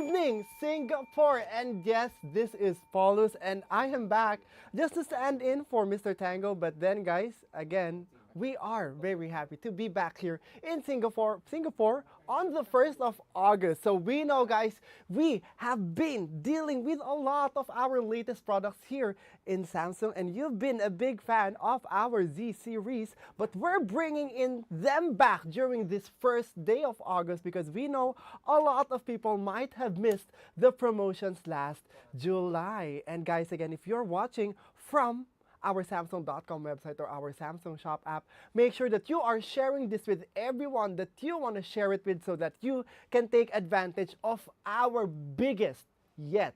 evening, Singapore. And yes, this is Paulus, and I am back just to stand in for Mr. Tango. But then, guys, again, we are very happy to be back here in Singapore on the 1st of August. So we know, guys, we have been dealing with a lot of our latest products here in Samsung, and you've been a big fan of our Z series, but we're bringing in them back during this first day of August because we know a lot of people might have missed the promotions last July. And guys, again, if you're watching from our Samsung.com website or our Samsung Shop app, make sure that you are sharing this with everyone that you want to share it with so that you can take advantage of our biggest yet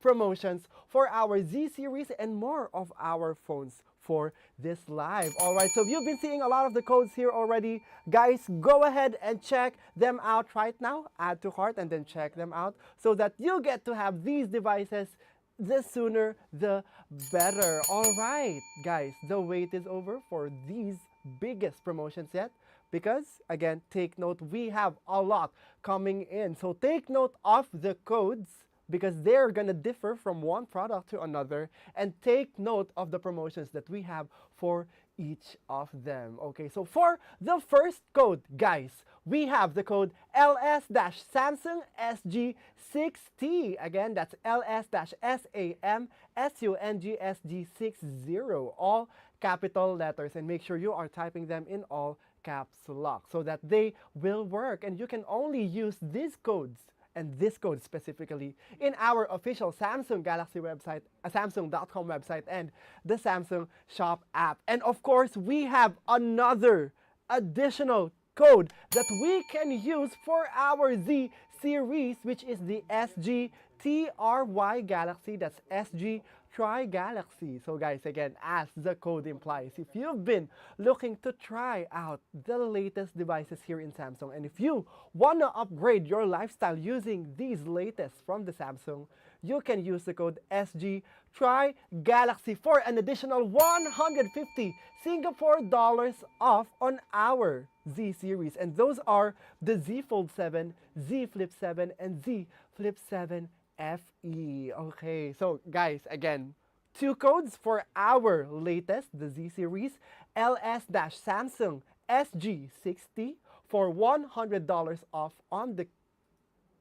promotions for our Z series and more of our phones for this live. Alright, so you've been seeing a lot of the codes here already. Guys, go ahead and check them out right now. Add to cart and then check them out so that you get to have these devices the sooner the better. Alright, guys, the wait is over for these biggest promotions yet. Because, again, take note, we have a lot coming in. So take note of the codes because they're going to differ from one product to another, and take note of the promotions that we have for each of them. Okay, so for the first code, guys, we have the code LS-Samsung SG60. Again, that's LS-SAMSUNGSG60, all capital letters, and make sure you are typing them in all caps lock so that they will work. And you can only use these codes and this code specifically in our official Samsung Galaxy website, Samsung.com website, and the Samsung Shop app. And of course, we have another additional code that we can use for our Z series, which is the SG TRY Galaxy. That's SG Try Galaxy. So guys, again, as the code implies, if you've been looking to try out the latest devices here in Samsung, and if you want to upgrade your lifestyle using these latest from the Samsung, you can use the code SG Try Galaxy for an additional 150 Singapore dollars off on our Z series. And those are the Z Fold 7, Z Flip 7, and Z Flip 7 FE. Okay, so guys, again, two codes for our latest, the Z series, LS-Samsung SG60 for $100 off on the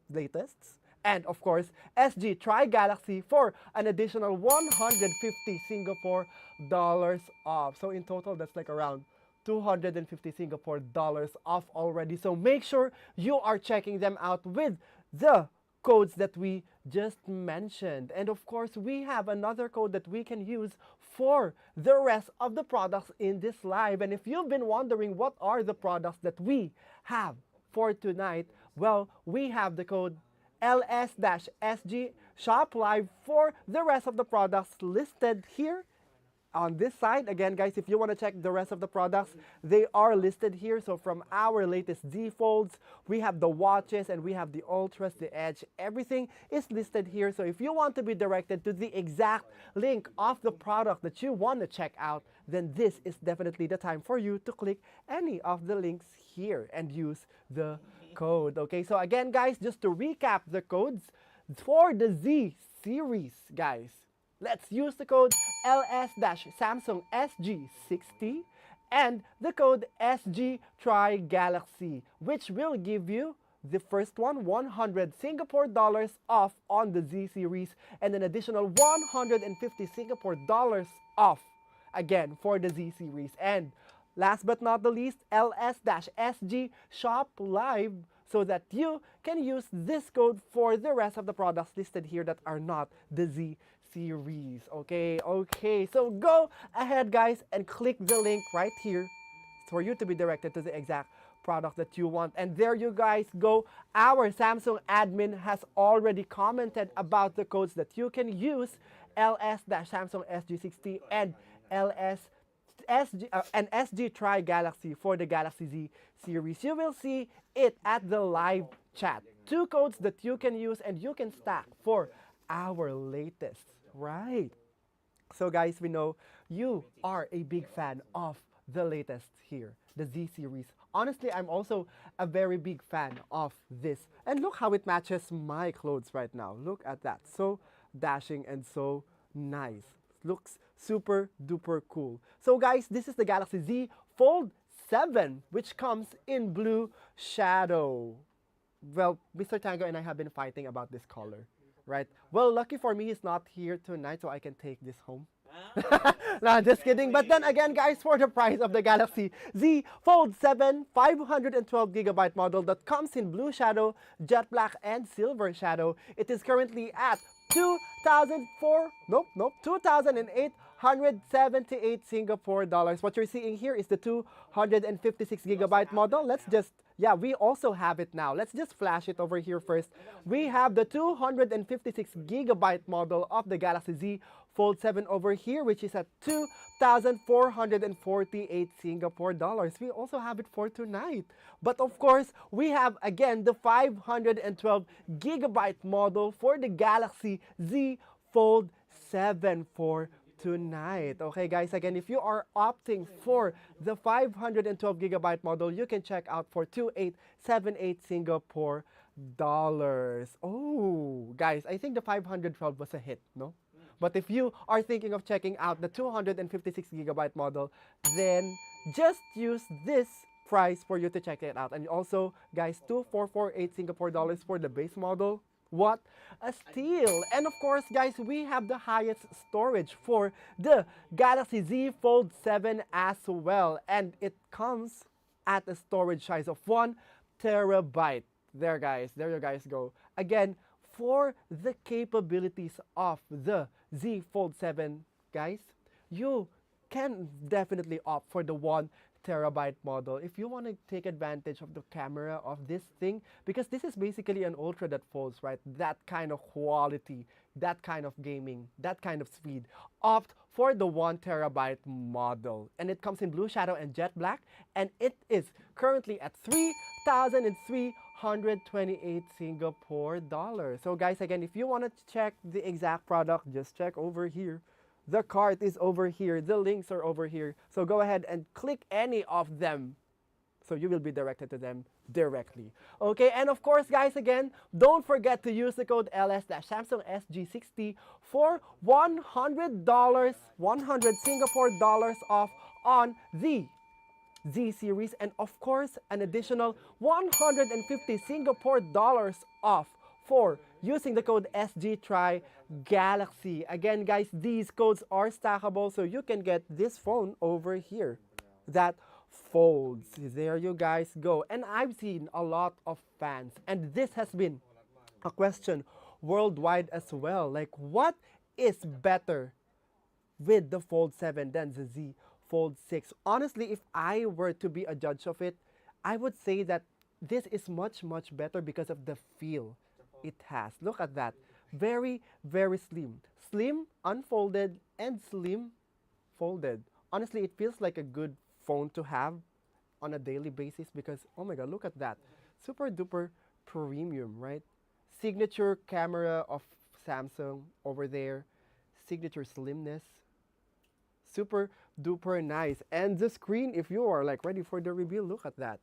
latest. And of course, SG Try Galaxy for an additional 150 Singapore dollars off. So in total, that's like around 250 Singapore dollars off already. So make sure you are checking them out with the codes that we just mentioned. And of course, we have another code that we can use for the rest of the products in this live. And if you've been wondering what are the products that we have for tonight, well, we have the code LS-SG Shop Live for the rest of the products listed here on this side. Again, guys, if you want to check the rest of the products, they are listed here. So from our latest Z Folds, we have the watches and we have the Ultras, the Edge. Everything is listed here. So if you want to be directed to the exact link of the product that you want to check out, then this is definitely the time for you to click any of the links here and use the code. Okay, so again, guys, just to recap the codes for the Z series, guys, let's use the code LS-Samsung SG60 and the code SG Try Galaxy, which will give you the first one 100 Singapore dollars off on the Z series and an additional 150 Singapore dollars off again for the Z series. And last but not the least, LS-SG Shop Live so that you can use this code for the rest of the products listed here that are not the Z series. Okay, so go ahead, guys, and click the link right here for you to be directed to the exact product that you want. And there you guys go. Our Samsung admin has already commented about the codes that you can use, LS-Samsung SG60 and SG Try Galaxy for the Galaxy Z series. You will see it at the live chat. Two codes that you can use and you can stack for our latest, right? So guys, we know you are a big fan of the latest here, the Z series. Honestly, I'm also a very big fan of this. And look how it matches my clothes right now. Look at that. So dashing and so nice. Looks super duper cool. So guys, this is the Galaxy Z Fold 7, which comes in blue shadow. Well, Mr. Tango and I have been fighting about this color, right? Well, lucky for me, he's not here tonight, so I can take this home. No, just kidding. But then again, guys, for the price of the Galaxy Z Fold 7 512 gigabyte model that comes in blue shadow, jet black, and silver shadow, it is currently at 2,878 Singapore dollars. What you're seeing here is the 256 gigabyte model. Let's just, yeah, we also have it now. Let's just flash it over here first. We have the 256 gigabyte model of the Galaxy Z Fold 7 over here, which is at 2,448 Singapore dollars. We also have it for tonight. But of course, we have again the 512 gigabyte model for the Galaxy Z Fold 7 for tonight. Okay, guys, again, if you are opting for the 512 gigabyte model, you can check out for 2,878 Singapore dollars. Oh, guys, I think the 512 was a hit, no? But if you are thinking of checking out the 256 gigabyte model, then just use this price for you to check it out. And also, guys, 2,448 Singapore dollars for the base model. What a steal! And of course, guys, we have the highest storage for the Galaxy Z Fold 7 as well. And it comes at a storage size of 1 terabyte. There, guys. There you guys go. Again, for the capabilities of the Z Fold 7, guys, you can definitely opt for the 1 terabyte model if you want to take advantage of the camera of this thing, because this is basically an ultra that folds, right? That kind of quality, that kind of gaming, that kind of speed. Opt for the 1 terabyte model, and it comes in blue shadow and jet black, and it is currently at 3,328 Singapore dollars. So guys, again, if you want to check the exact product, just check over here. The cart is over here. The links are over here. So go ahead and click any of them, so you will be directed to them directly. Okay, and of course, guys, again, don't forget to use the code LS-SamsungSG60 for $100, 100 Singapore dollars off on the Z series, and of course, an additional 150 Singapore dollars off for using the code SGTryGalaxy. Again, guys, these codes are stackable, so you can get this phone over here that folds. There you guys go. And I've seen a lot of fans, and this has been a question worldwide as well. Like, what is better with the Fold 7 than the Z Fold 6? Honestly, if I were to be a judge of it, I would say that this is much, much better because of the feel it has. Look at that. Very, very slim. Slim, unfolded, and slim, folded. Honestly, it feels like a good phone to have on a daily basis because, oh my god, look at that. Super duper premium, right? Signature camera of Samsung over there. Signature slimness. Super duper nice. And the screen, if you are like ready for the reveal, look at that.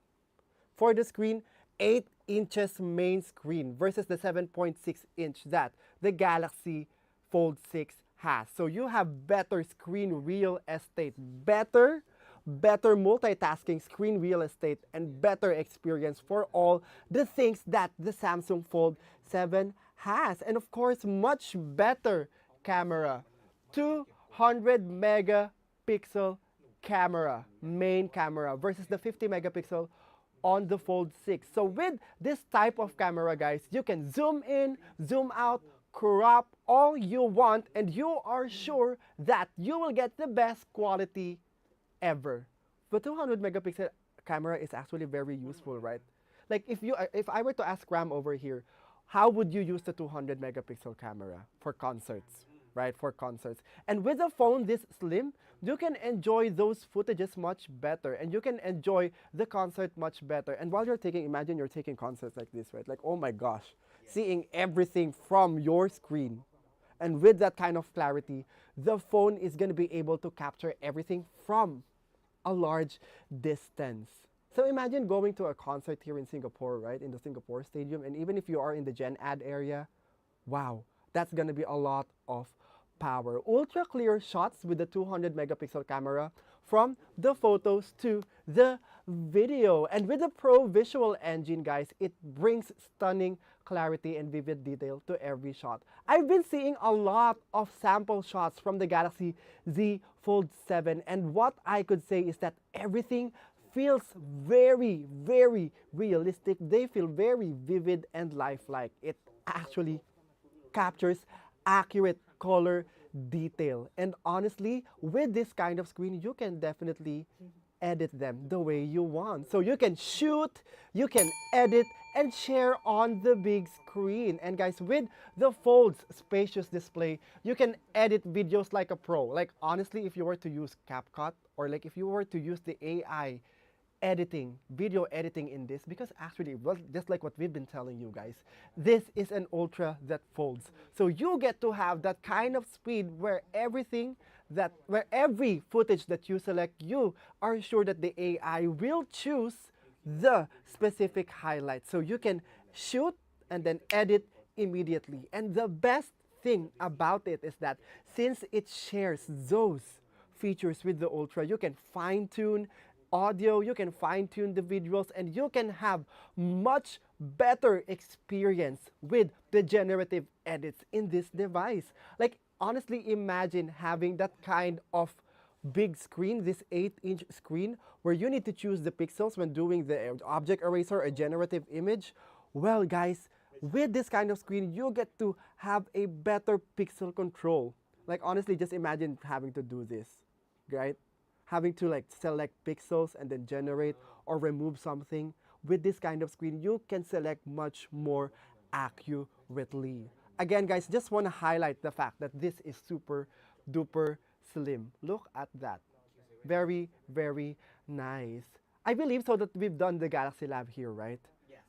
For the screen, 8 inches main screen versus the 7.6 inch that the Galaxy Fold 6 has. So you have better screen real estate, better multitasking screen real estate, and better experience for all the things that the Samsung Fold 7 has. And of course, much better camera. 200 megapixel camera, main camera, versus the 50 megapixel on the Fold 6. So with this type of camera, guys, you can zoom in, zoom out, crop all you want, and you are sure that you will get the best quality ever. The 200 megapixel camera is actually very useful, right? Like if I were to ask Ram over here, how would you use the 200 megapixel camera for concerts? Right, for concerts. And with a phone this slim, you can enjoy those footages much better, and you can enjoy the concert much better. And while you're taking, imagine you're taking concerts like this, right? Like, oh my gosh, seeing everything from your screen. And with that kind of clarity, the phone is going to be able to capture everything from a large distance. So imagine going to a concert here in Singapore, right, in the Singapore Stadium, and even if you are in the Gen Ad area, wow, that's gonna be a lot of power. Ultra clear shots with the 200 megapixel camera from the photos to the video. And with the Pro Visual Engine, guys, it brings stunning clarity and vivid detail to every shot. I've been seeing a lot of sample shots from the Galaxy Z Fold 7, and what I could say is that everything feels very, very realistic. They feel very vivid and lifelike. It actually captures accurate color detail. And honestly, with this kind of screen, you can definitely edit them the way you want. So you can shoot, you can edit, and share on the big screen. And guys, with the Fold's spacious display, you can edit videos like a pro. Like honestly, if you were to use CapCut, or like if you were to use the AI editing, video editing in this, because actually, well, just like what we've been telling you guys, this is an Ultra that folds. So you get to have that kind of speed where where every footage that you select, you are sure that the AI will choose the specific highlights. So you can shoot and then edit immediately. And the best thing about it is that since it shares those features with the Ultra, you can fine tune audio, you can fine tune the visuals, and you can have much better experience with the generative edits in this device. Like honestly, imagine having that kind of big screen, this 8-inch screen, where you need to choose the pixels when doing the object eraser, a generative image. Well, guys, with this kind of screen, you get to have a better pixel control. Like honestly, just imagine having to do this, right? Having to like select pixels and then generate or remove something. With this kind of screen, you can select much more accurately. Again, guys, just want to highlight the fact that this is super duper slim. Look at that. Very, very nice. I believe so that we've done the Galaxy Lab here, right?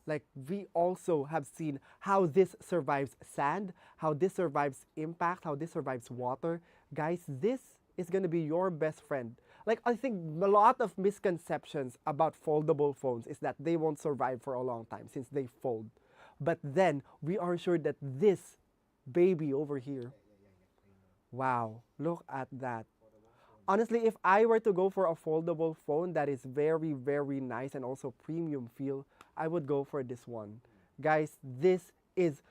Like we also have seen how this survives sand, how this survives impact, how this survives water. Guys, this is going to be your best friend. Like I think a lot of misconceptions about foldable phones is that they won't survive for a long time since they fold. But then we are sure that this baby over here, wow, look at that. Honestly, if I were to go for a foldable phone that is very, very nice and also premium feel, I would go for this one. Guys, this is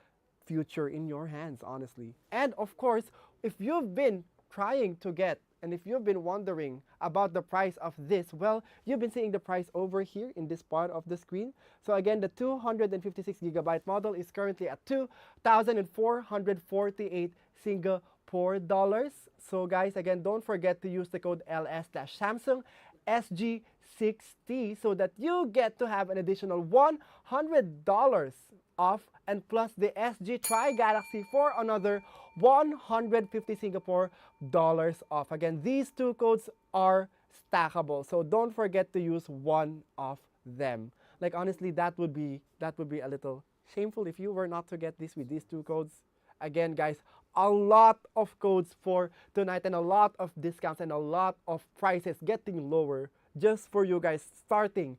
future in your hands, honestly. And of course, if you've been trying to get and if you've been wondering about the price of this, well, you've been seeing the price over here in this part of the screen. So again, the 256 gigabyte model is currently at 2,448 Singapore dollars. So guys, again, don't forget to use the code LS/Samsung SG60 so that you get to have an additional $100 off, and plus the SG Tri Galaxy for another 150 Singapore dollars off. Again, these two codes are stackable, so don't forget to use one of them. Like honestly, that would be a little shameful if you were not to get this with these two codes. Again, guys, a lot of codes for tonight and a lot of discounts and a lot of prices getting lower just for you guys starting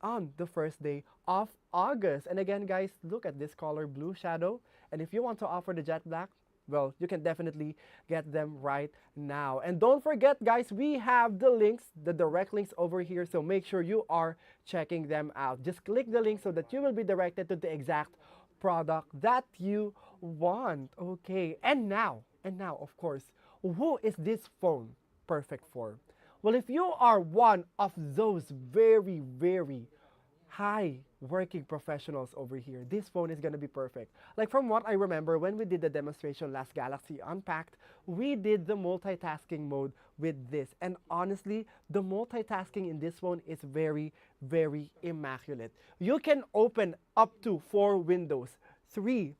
on the first day of August. And again, guys, look at this color, blue shadow. And if you want to offer the jet black, well, you can definitely get them right now. And don't forget, guys, we have the links, the direct links over here. So make sure you are checking them out. Just click the link so that you will be directed to the exact product that you want. Okay, and now, of course, who is this phone perfect for? Well, if you are one of those very, very high working professionals over here, this phone is gonna be perfect. Like from what I remember, when we did the demonstration last Galaxy Unpacked, we did the multitasking mode with this. And honestly, the multitasking in this phone is very, very immaculate. You can open up to 4 windows, 3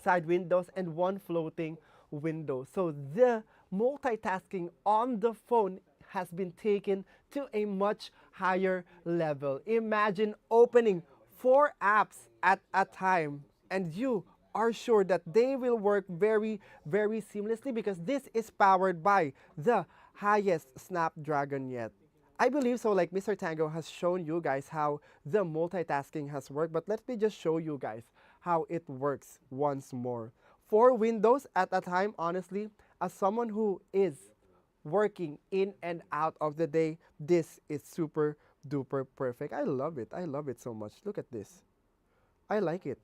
side windows and 1 floating window. So the multitasking on the phone has been taken to a much higher level. Imagine opening 4 apps at a time and you are sure that they will work very, very seamlessly because this is powered by the highest Snapdragon yet. I believe so. Like Mr. Tango has shown you guys how the multitasking has worked, but let me just show you guys how it works once more. For Windows at a time, honestly, as someone who is working in and out of the day, this is super duper perfect. I love it. I love it so much. Look at this. I like it.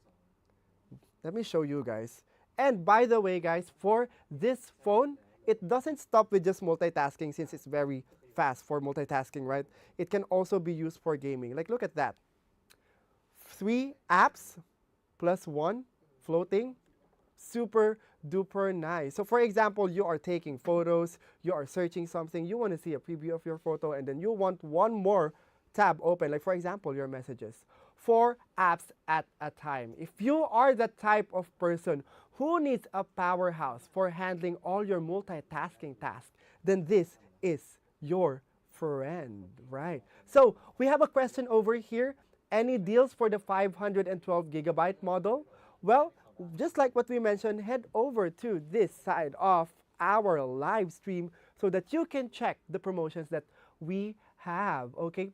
Let me show you guys. And by the way, guys, for this phone, it doesn't stop with just multitasking since it's very fast for multitasking, right? It can also be used for gaming. Like, look at that. 3 apps plus one floating. Super duper nice. So, for example, you are taking photos, you are searching something, you want to see a preview of your photo, and then you want one more tab open, like, for example, your messages. 4 apps at a time. If you are the type of person who needs a powerhouse for handling all your multitasking tasks, then this is your friend, right? So we have a question over here. Any deals for the 512 gigabyte model? Well, just like what we mentioned, head over to this side of our live stream so that you can check the promotions that we have, okay?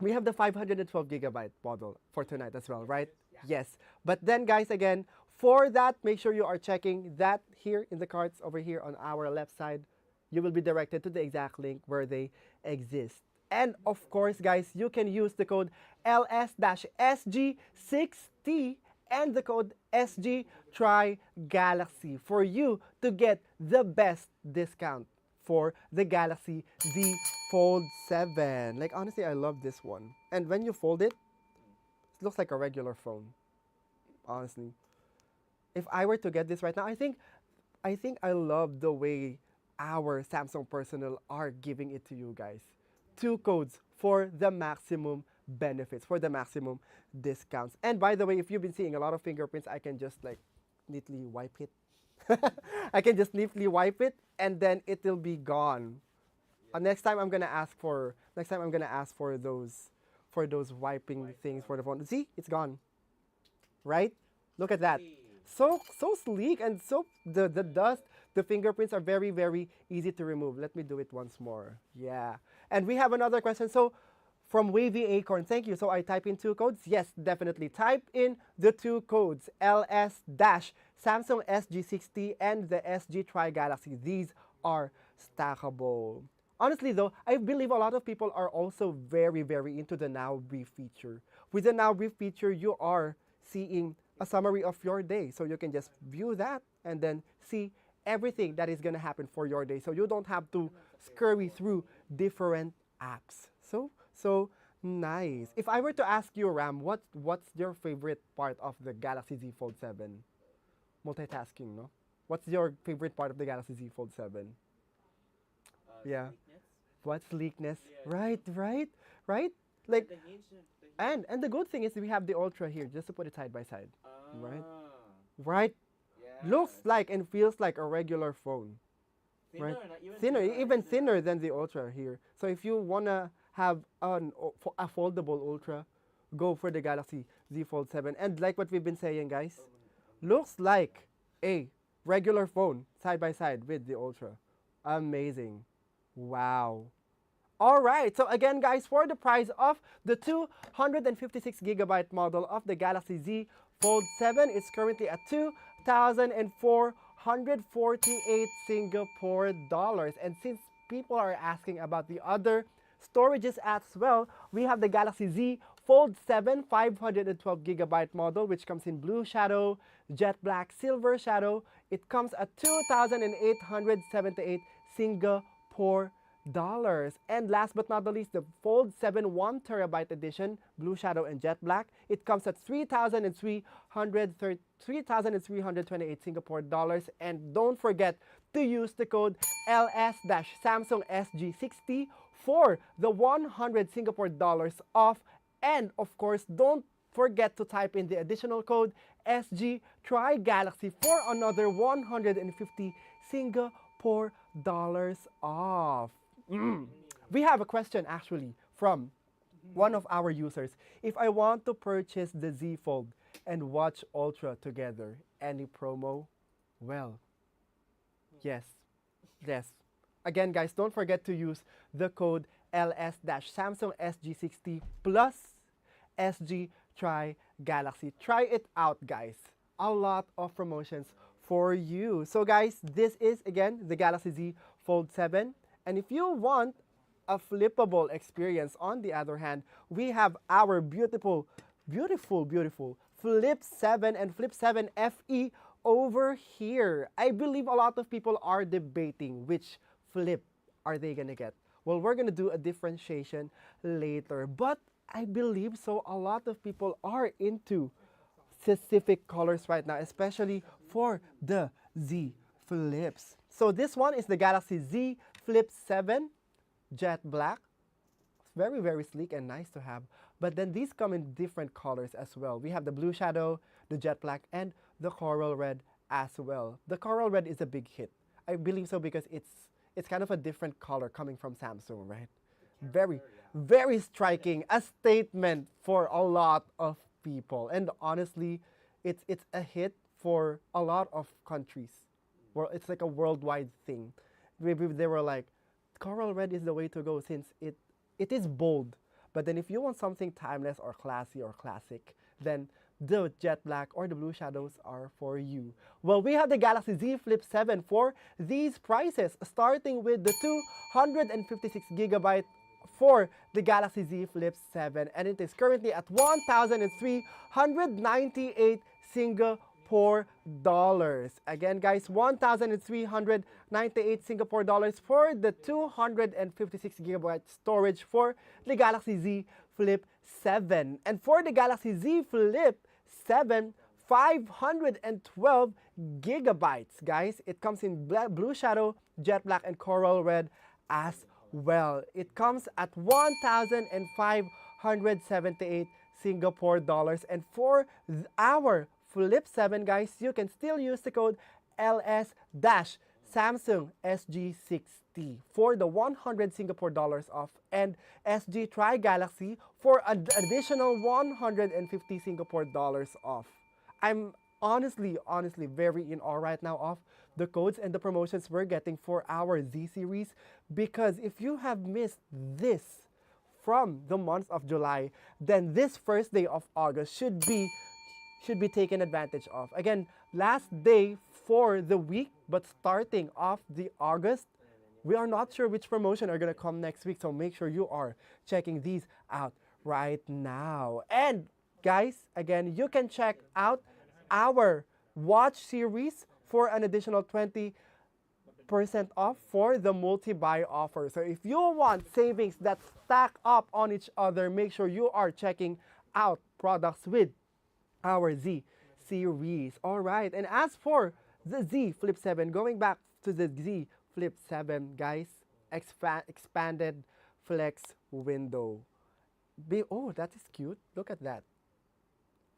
We have the 512 gigabyte model for tonight as well, right? Yes. But then, guys, again, for that, make sure you are checking that here in the cards over here on our left side. You will be directed to the exact link where they exist. And of course, guys, you can use the code LS-SG60 and the code SG Try Galaxy for you to get the best discount for the Galaxy Z Fold 7. Like, honestly, I love this one. And when you fold it, it looks like a regular phone. Honestly, if I were to get this right now, I think I love the way our Samsung Personal are giving it to you guys. 2 codes for the maximum benefits, for the maximum discounts. And by the way, if you've been seeing a lot of fingerprints, I can just like neatly wipe it. I can just neatly wipe it and then it will be gone. Next time I'm gonna ask for those wiping things for the phone. See, it's gone, right? Look at that. So sleek and so the dust, the fingerprints are very easy to remove. Let me do it once more. Yeah. And we have another question. So from Wavy Acorn, thank you. So I type in 2 codes? Yes, definitely. Type in the 2 codes, LS dash Samsung SG60 and the SG Try Galaxy. These are stackable. Honestly though, I believe a lot of people are also very into the Now Brief feature. With the Now Brief feature, you are seeing a summary of your day. So you can just view that and then see everything that is going to happen for your day. So you don't have to scurry through different apps. So nice. If I were to ask you, Ram, what's your favorite part of the Galaxy Z Fold 7? Multitasking, no? What's your favorite part of the Galaxy Z Fold 7? Yeah. What sleekness? Right? Like and the good thing is we have the Ultra here just to put it side by side. Right? Right? Looks like and feels like a regular phone. Right? Thinner, even thinner than the Ultra here. So if you wanna have a foldable Ultra, go for the Galaxy Z Fold 7. And like what we've been saying, guys, looks like a regular phone side by side with the Ultra. Amazing. Wow. All right, so again, guys, for the price of the 256 gigabyte model of the Galaxy Z Fold 7, it's currently at 2,448 Singapore dollars. And since people are asking about the other storages as well, we have the Galaxy Z Fold 7 512 gigabyte model, which comes in Blue Shadow, Jet Black, Silver Shadow. It comes at 2,878 Singapore dollars. And last but not the least, the Fold 7 1 terabyte edition, Blue Shadow and Jet Black. It comes at 3,328 Singapore dollars. And don't forget to use the code LS-Samsung SG60 for the 100 Singapore dollars off. And of course, don't forget to type in the additional code SG Try Galaxy for another 150 Singapore dollars off. We have a question actually from one of our users. If I want to purchase the Z Fold and watch Ultra together, any promo? Well, yes. Again, guys, don't forget to use the code LS-Samsung SG60 Plus SG Tri Galaxy. Try it out, guys. A lot of promotions for you. So, guys, this is again the Galaxy Z Fold 7. And if you want a flippable experience, on the other hand, we have our beautiful, beautiful, beautiful Flip 7 and Flip 7 FE over here. I believe a lot of people are debating which flip are they gonna get. Well, we're gonna do a differentiation later, but I believe so a lot of people are into specific colors right now, especially for the Z Flips. So this one is the Galaxy Z Flip 7 Jet Black. Very, very sleek and nice to have. But then these come in different colors as well. We have the blue shadow, the jet black, and the coral red as well. The coral red is a big hit. I believe so because it's kind of a different color coming from Samsung, right? Very, very striking. A statement for a lot of people. And honestly, it's a hit for a lot of countries. Well, it's like a worldwide thing. Maybe they were like, coral red is the way to go since it is bold. But then if you want something timeless or classy or classic, then the jet black or the blue shadows are for you. Well, we have the Galaxy Z Flip 7 for these prices, starting with the 256 gigabyte for the Galaxy Z Flip 7, and it is currently at 1,398 Singapore dollars. Again, guys, 1,398 Singapore dollars for the 256 gigabyte storage for the Galaxy Z Flip 7. And for the Galaxy Z Flip 7, 512 gigabytes, guys. It comes in blue shadow, jet black, and coral red as well. It comes at 1,578 Singapore dollars. And for our Flip 7, guys, you can still use the code LS-Samsung SG60 for the 100 Singapore dollars off, and SG Tri Galaxy for an additional 150 Singapore dollars off. I'm honestly very in awe right now of the codes and the promotions we're getting for our Z series, because if you have missed this from the month of July, then this first day of August should be taken advantage of. Again, last day for the week, but starting off the August, we are not sure which promotion are going to come next week, so make sure you are checking these out right now. And guys, again, you can check out our watch series for an additional 20% off for the multi-buy offer. So if you want savings that stack up on each other, make sure you are checking out products with our Z series. All right, and as for the Z Flip 7, going back to the Z Flip 7, guys, expanded flex window. Oh, that is cute. Look at that.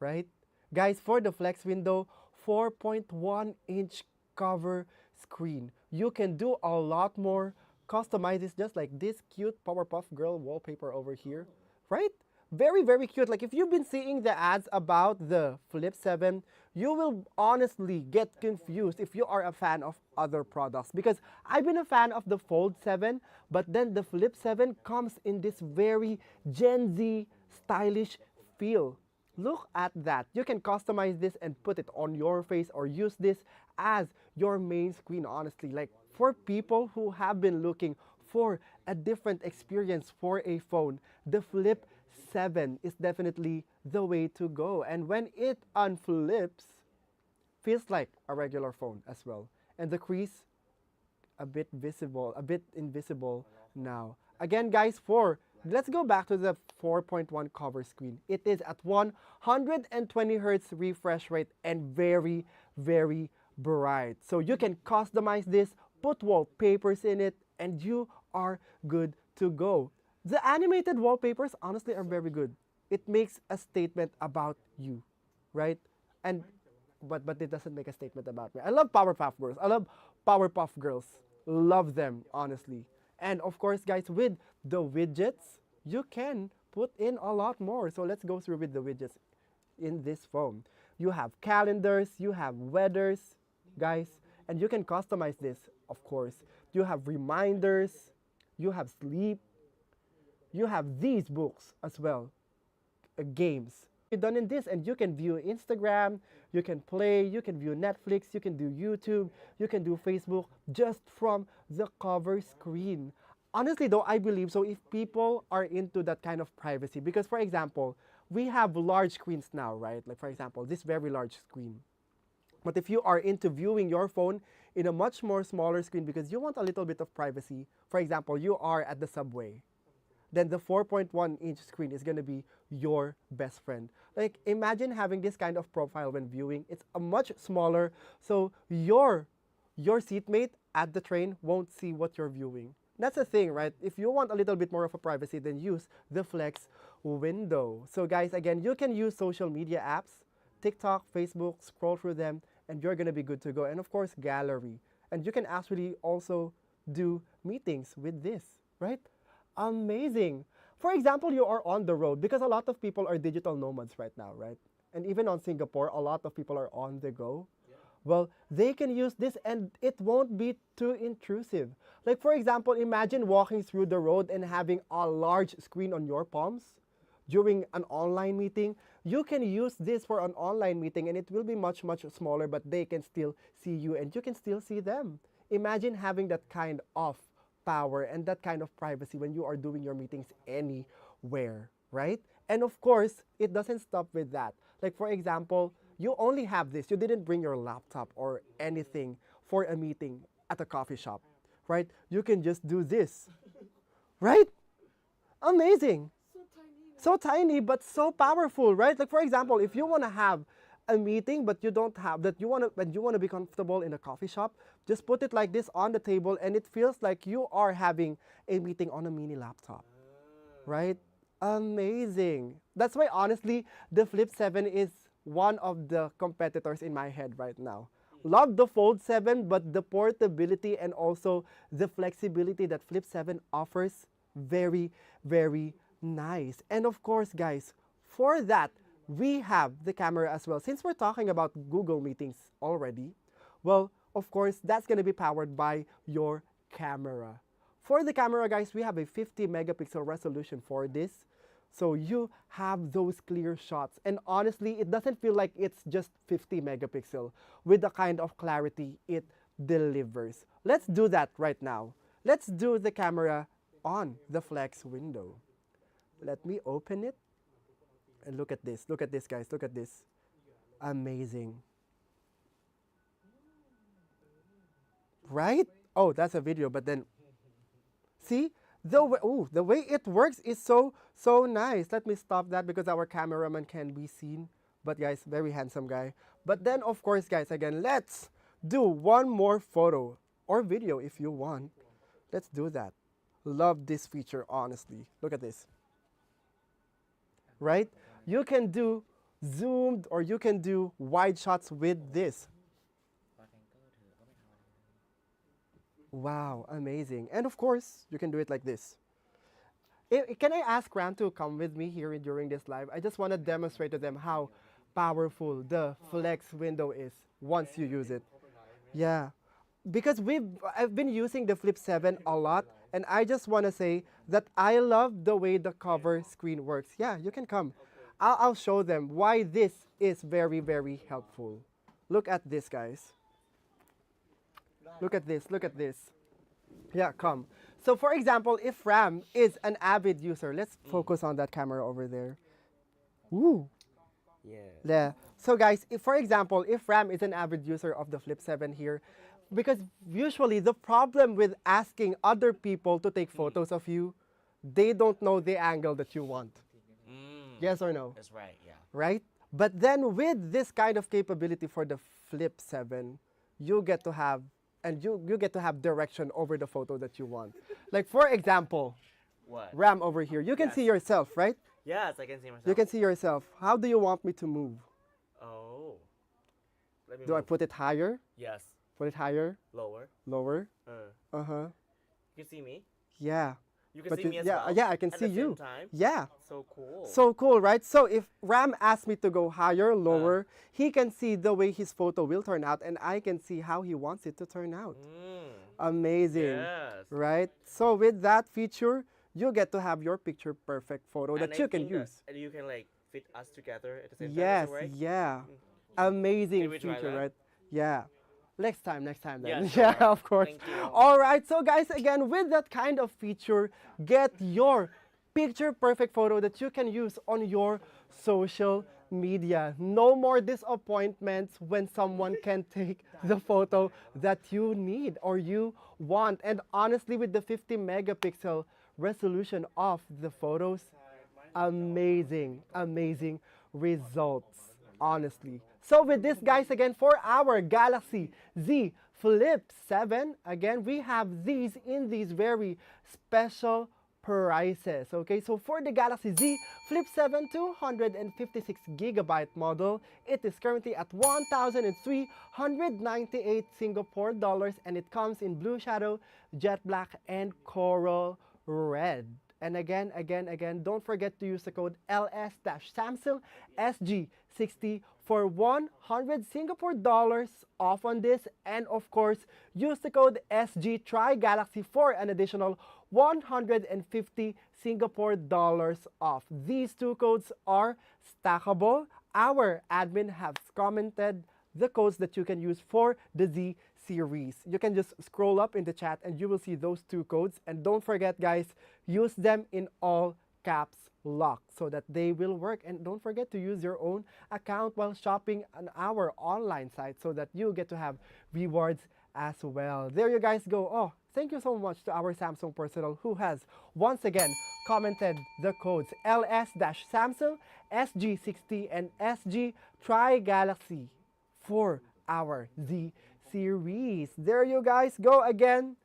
Right? Guys, for the flex window, 4.1-inch cover screen. You can do a lot more. Customize this just like this cute Powerpuff Girl wallpaper over here. Right? Very, very cute. Like if you've been seeing the ads about the Flip 7, you will honestly get confused if you are a fan of other products. Because I've been a fan of the Fold 7, but then the Flip 7 comes in this very Gen Z stylish feel. Look at that. You can customize this and put it on your face or use this as your main screen, honestly. Like for people who have been looking for a different experience for a phone, the Flip 7 is definitely the way to go. And when it unflips, feels like a regular phone as well. And the crease, a bit invisible now. Again, guys, let's go back to the 4.1 cover screen. It is at 120 Hz refresh rate and very, very bright. So you can customize this, put wallpapers in it, and you are good to go. The animated wallpapers, honestly, are very good. It makes a statement about you, right? And but it doesn't make a statement about me. I love Powerpuff Girls. I love Powerpuff Girls. Love them, honestly. And of course, guys, with the widgets, you can put in a lot more. So let's go through with the widgets in this phone. You have calendars, you have weathers, guys, and you can customize this, of course. You have reminders, you have sleep, you have these books as well, games. You're done in this, and you can view Instagram, you can play, you can view Netflix, you can do YouTube, you can do Facebook just from the cover screen. Honestly, though, I believe so if people are into that kind of privacy, because for example, we have large screens now, right? Like for example, this very large screen. But if you are into viewing your phone in a much more smaller screen because you want a little bit of privacy, for example, you are at the subway, then the 4.1-inch screen is going to be your best friend. Like imagine having this kind of profile when viewing. It's a much smaller, so your seatmate at the train won't see what you're viewing. That's the thing, right? If you want a little bit more of a privacy, then use the flex window. So guys, again, you can use social media apps, TikTok, Facebook, scroll through them, and you're gonna be good to go. And of course, gallery. And you can actually also do meetings with this, right? Amazing. For example, you are on the road because a lot of people are digital nomads right now, right? And even on Singapore, a lot of people are on the go. Well, they can use this and it won't be too intrusive. Like for example, imagine walking through the road and having a large screen on your palms during an online meeting. You can use this for an online meeting and it will be much, much smaller, but they can still see you and you can still see them. Imagine having that kind of power and that kind of privacy when you are doing your meetings anywhere, right? And of course, it doesn't stop with that. Like for example, you only have this. You didn't bring your laptop or anything for a meeting at a coffee shop, right? You can just do this, right? Amazing. So tiny, but so powerful, right? Like for example, if you want to have a meeting, but you don't have that, you want to, and you want to be comfortable in a coffee shop, just put it like this on the table, and it feels like you are having a meeting on a mini laptop, right? Amazing. That's why honestly, the Flip 7 is one of the competitors in my head right now. Love the Fold 7, but the portability and also the flexibility that Flip 7 offers, very, very nice. And of course, guys, for that, we have the camera as well. Since we're talking about Google Meetings already, well, of course, that's going to be powered by your camera. For the camera, guys, we have a 50 megapixel resolution for this. So you have those clear shots. And honestly, it doesn't feel like it's just 50 megapixel with the kind of clarity it delivers. Let's do that right now. Let's do the camera on the flex window. Let me open it. And look at this. Look at this, guys. Look at this. Amazing. Right? Oh, that's a video, but then see? The way it works is so nice. Let me stop that because our cameraman can be seen. But guys, very handsome guy. But then of course, guys, again, let's do one more photo or video if you want. Let's do that. Love this feature, honestly. Look at this. Right? You can do zoomed or you can do wide shots with this. Wow, amazing. And of course, you can do it like this. Can I ask Ram to come with me here during this live? I just want to demonstrate to them how powerful the flex window is once you use it. Yeah, because I've been using the Flip 7 a lot, and I just want to say that I love the way the cover screen works. Yeah, you can come. I'll show them why this is very, very helpful. Look at this, guys. Look at this, look at this. Yeah, come. So for example, if Ram is an avid user, let's focus on that camera over there. Ooh. Yeah. So guys, if for example, if Ram is an avid user of the Flip 7 here, because usually the problem with asking other people to take photos of you, they don't know the angle that you want. Yes or no? That's right, yeah. Right? But then with this kind of capability for the Flip 7, you get to have, and you get to have direction over the photo that you want. Like for example, What? Ram over here, you can Yes. see yourself, right? Yes, I can see myself. You can see yourself. How do you want me to move? Oh. Let me Do I move. put it higher? Yes. Put it higher? Lower. Lower? Uh-huh. You can see me. Yeah. You can But see you- me as yeah, well. yeah, I can at see the you. Same time. Yeah. So cool. So cool, right? So if Ram asks me to go higher, lower, he can see the way his photo will turn out, and I can see how he wants it to turn out. Amazing. Yes. Right? So with that feature, you get to have your picture perfect photo And that I you can think that use. you can like fit us together at the same time, Yes, is that right? yeah. Can Amazing we try feature, that? right? Yeah. Next time Yeah, then. sure. Yeah, of course. Thank you. All right, so guys, again, with that kind of feature, get your picture perfect photo that you can use on your social media. No more disappointments when someone can take the photo that you need or you want. And honestly, with the 50 megapixel resolution of the photos, amazing results, honestly. So with this, guys, again, for our Galaxy Z Flip 7, again, we have these in these very special prices. Okay, so for the Galaxy Z Flip 7 256 gigabyte model, it is currently at 1,398 Singapore dollars, and it comes in blue shadow, jet black, and coral red. And again, don't forget to use the code LS-Samsung SG60 for 100 Singapore dollars off on this. And of course, use the code SG Try Galaxy for an additional 150 Singapore dollars off. These two codes are stackable. Our admin has commented the codes that you can use for the Z series. You can just scroll up in the chat and you will see those two codes. And don't forget, guys, use them in all caps lock so that they will work. And don't forget to use your own account while shopping on our online site so that you get to have rewards as well. There you guys go. Oh, thank you so much to our Samsung Personal who has once again commented the codes LS-Samsung SG60 and SG Try Galaxy for our Z series. There you guys go again.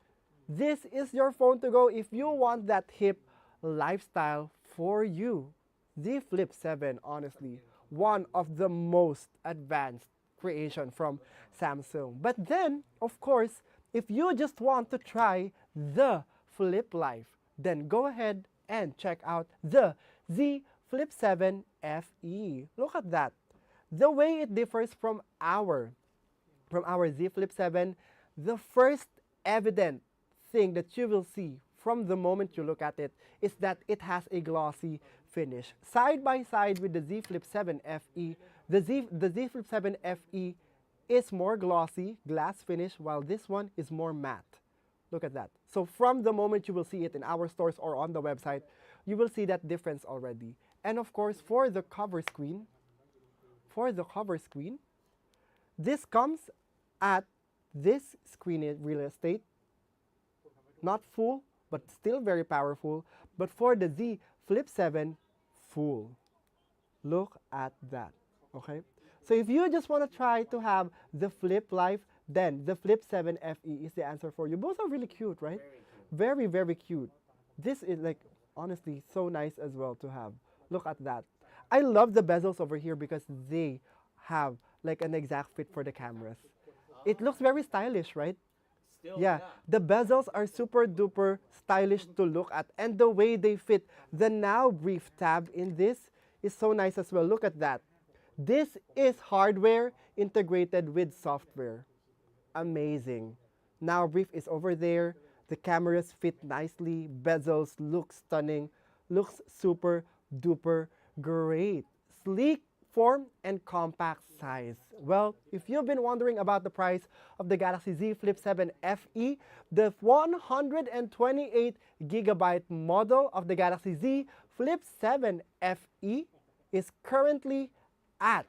This is your phone to go if you want that hip lifestyle for you. The Flip 7, honestly, one of the most advanced creation from Samsung. But then, of course, if you just want to try the Flip Life, then go ahead and check out the Z Flip 7 FE. Look at that. The way it differs from our Z Flip 7, the first evident thing that you will see from the moment you look at it is that it has a glossy finish. Side by side with the Z Flip 7 FE, the Z Flip 7 FE is more glossy, glass finish, while this one is more matte. Look at that. So from the moment you will see it in our stores or on the website, you will see that difference already. And of course, for the cover screen, this comes at this screen real estate, not full, but still very powerful. But for the Z Flip 7, full. Look at that, okay? So if you just want to try to have the Flip Life, then the Flip 7 FE is the answer for you. Both are really cute, right? Very cute. This is like, honestly, so nice as well to have. Look at that. I love the bezels over here because they have like an exact fit for the cameras. It looks very stylish, right? Still, Yeah, the bezels are super duper stylish to look at, and the way they fit the Now Brief tab in this is so nice as well. Look at that. This is hardware integrated with software. Amazing. Now Brief is over there. The cameras fit nicely. Bezels look stunning. Looks super duper great. Sleek form and compact size. Well, if you've been wondering about the price of the Galaxy Z Flip 7 FE, the 128 gigabyte model of the Galaxy Z Flip 7 FE is currently at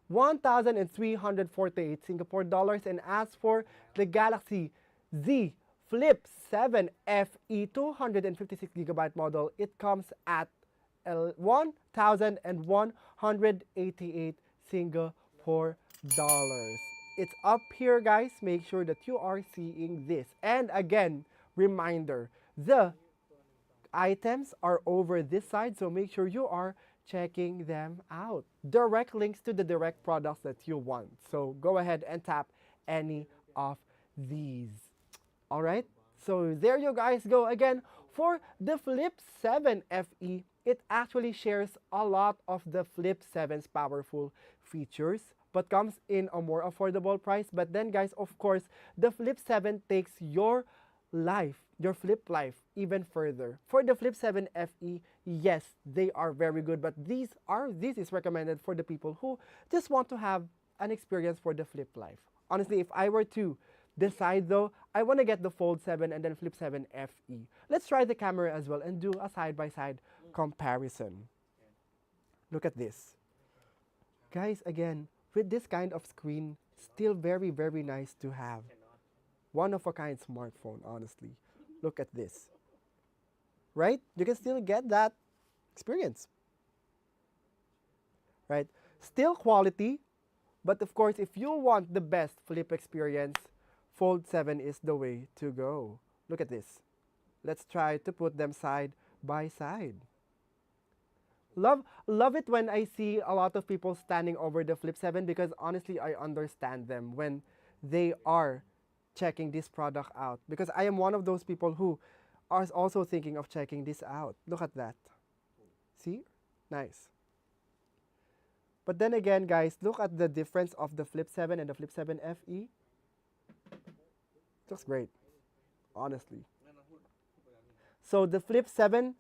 1,348 Singapore dollars, and as for the Galaxy Z Flip 7 FE 256 gigabyte model, it comes at 1,188 Singapore dollars. It's up here, guys. Make sure that you are seeing this. And again, reminder, the items are over this side, so make sure you are checking them out. Direct links to the direct products that you want. So go ahead and tap any of these. All right? So there you guys go. Again, for the Flip 7 FE, it actually shares a lot of the Flip 7's powerful features, but comes in a more affordable price. But then, guys, of course, the Flip 7 takes your life, your flip life even further. For the Flip 7 FE, yes, they are very good, but this is recommended for the people who just want to have an experience for the flip life. Honestly, if I were to decide though, I want to get the Fold 7 and then Flip 7 FE. Let's try the camera as well and do a side-by-side comparison. Look at this. Guys, again, with this kind of screen, still very, very nice to have. One of a kind smartphone, honestly. Look at this. Right? You can still get that experience. Right? Still quality, but of course, if you want the best flip experience, Fold 7 is the way to go. Look at this. Let's try to put them side by side. Love it when I see a lot of people standing over the Flip 7 because honestly I understand them when they are checking this product out because I am one of those people who are also thinking of checking this out. Look at that. See? Nice. But then again, guys, look at the difference of the Flip 7 and the Flip 7 FE. Looks great, honestly. So the Flip 7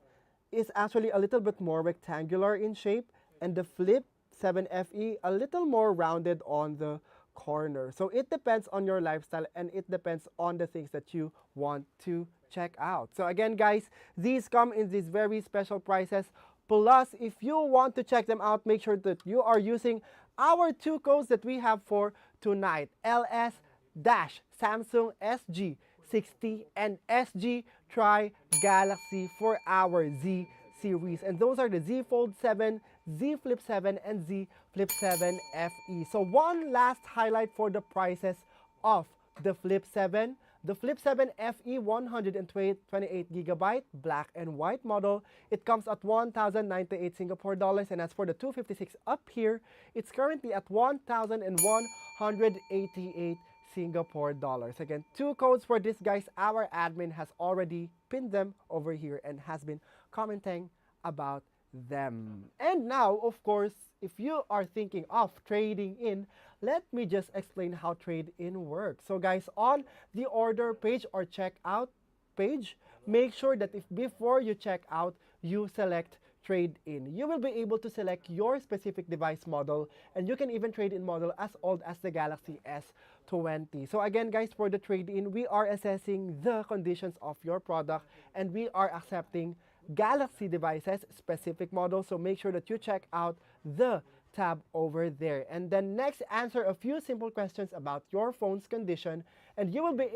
is actually a little bit more rectangular in shape and the Flip 7 FE a little more rounded on the corner. So it depends on your lifestyle and it depends on the things that you want to check out. So again, guys, these come in these very special prices. Plus, if you want to check them out, make sure that you are using our two codes that we have for tonight. LS-Samsung SG60 and SG Try Galaxy for our Z series. And those are the Z Fold 7, Z Flip 7, and Z Flip 7 FE. So one last highlight for the prices of the Flip 7. The Flip 7 FE 128GB black and white model, it comes at 1,098 Singapore dollars, and as for the 256 up here, it's currently at 1,188 Singapore dollars. Again, two codes for this, guys. Our admin has already pinned them over here and has been commenting about them. And now, of course, if you are thinking of trading in, let me just explain how trade-in works. So guys, on the order page or checkout page, make sure that if before you check out, you select trade-in. You will be able to select your specific device model, and you can even trade in model as old as the Galaxy S20. So again, guys, for the trade-in, we are assessing the conditions of your product, and we are accepting Galaxy devices specific models. So make sure that you check out the tab over there, and then next answer a few simple questions about your phone's condition, and you will be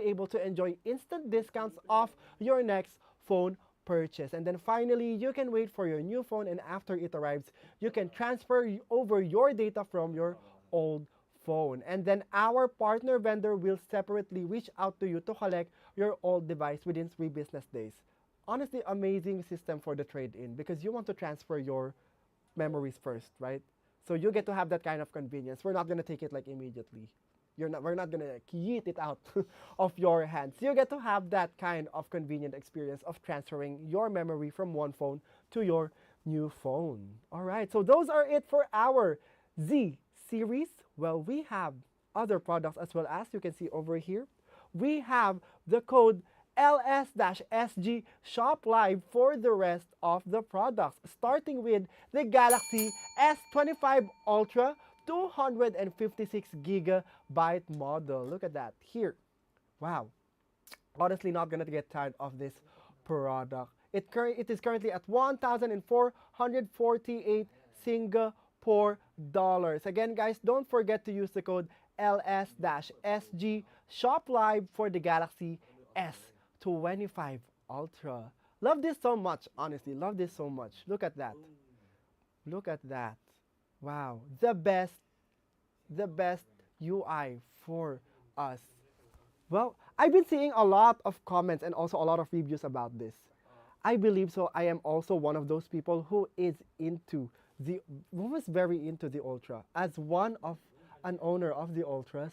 able to enjoy instant discounts off your next phone purchase. And then finally, you can wait for your new phone, and after it arrives, you can transfer over your data from your old phone. And then our partner vendor will separately reach out to you to collect your old device within 3 business days. Honestly, amazing system for the trade-in because you want to transfer your memories first, right? So you get to have that kind of convenience. We're not going to take it like immediately. We're not going to yeet it out of your hands. You get to have that kind of convenient experience of transferring your memory from one phone to your new phone. All right, so those are it for our Z series. Well, we have other products as well, as you can see over here. We have the code LS-SG Shop Live for the rest of the products, starting with the Galaxy S25 Ultra 256GB model. Look at that here. Wow. Honestly, not gonna get tired of this product. It is currently at 1,448 Singapore dollars. Again, guys, don't forget to use the code LS-SG Shop Live for the Galaxy S25 Ultra. Love this so much, honestly. Love this so much. Look at that. Look at that. Wow. The best UI for us. Well, I've been seeing a lot of comments and also a lot of reviews about this. I believe so. I am also one of those people who was very into the Ultra. As an owner of the Ultras,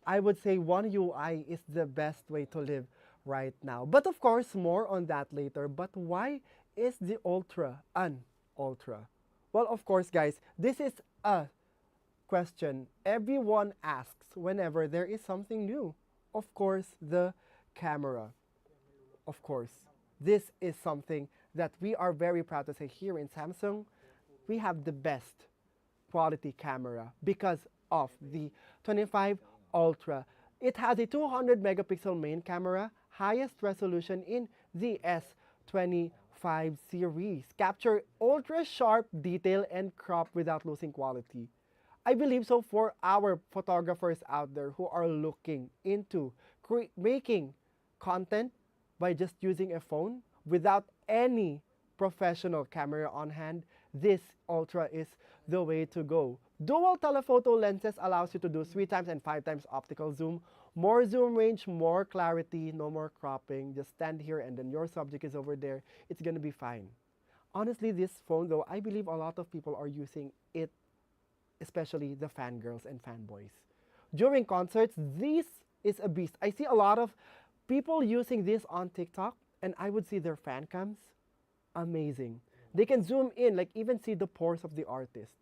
I would say One UI is the best way to live right now. But of course, more on that later. But why is the Ultra an Ultra? Well, of course, guys, this is a question everyone asks whenever there is something new. Of course, the camera. Of course, this is something that we are very proud to say here in Samsung. We have the best quality camera because of the 25 Ultra. It has a 200 megapixel main camera, highest resolution in the S25 series. Capture ultra sharp detail and crop without losing quality. I believe so for our photographers out there who are looking into making content by just using a phone without any professional camera on hand. This Ultra is the way to go. Dual telephoto lenses allows you to do 3 times and 5 times optical zoom. More zoom range, more clarity, no more cropping. Just stand here and then your subject is over there. It's gonna be fine. Honestly, this phone though, I believe a lot of people are using it, especially the fangirls and fanboys. During concerts, this is a beast. I see a lot of people using this on TikTok and I would see their fan cams. Amazing. They can zoom in, like even see the pores of the artist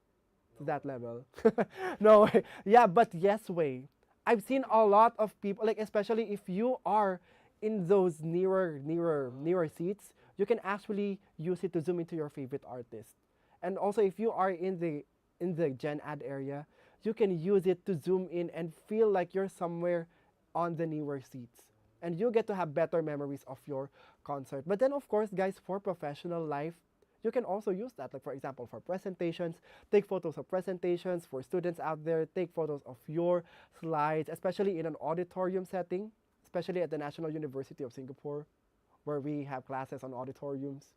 to that level. No, yeah, but yes way. I've seen a lot of people, like especially if you are in those nearer seats, you can actually use it to zoom into your favorite artist. And also if you are in the Gen Ad area, you can use it to zoom in and feel like you're somewhere on the newer seats. And you get to have better memories of your concert. But then of course, guys, for professional life, you can also use that. Like for example, for presentations, take photos of presentations. For students out there, take photos of your slides, especially in an auditorium setting, especially at the National University of Singapore, where we have classes on auditoriums.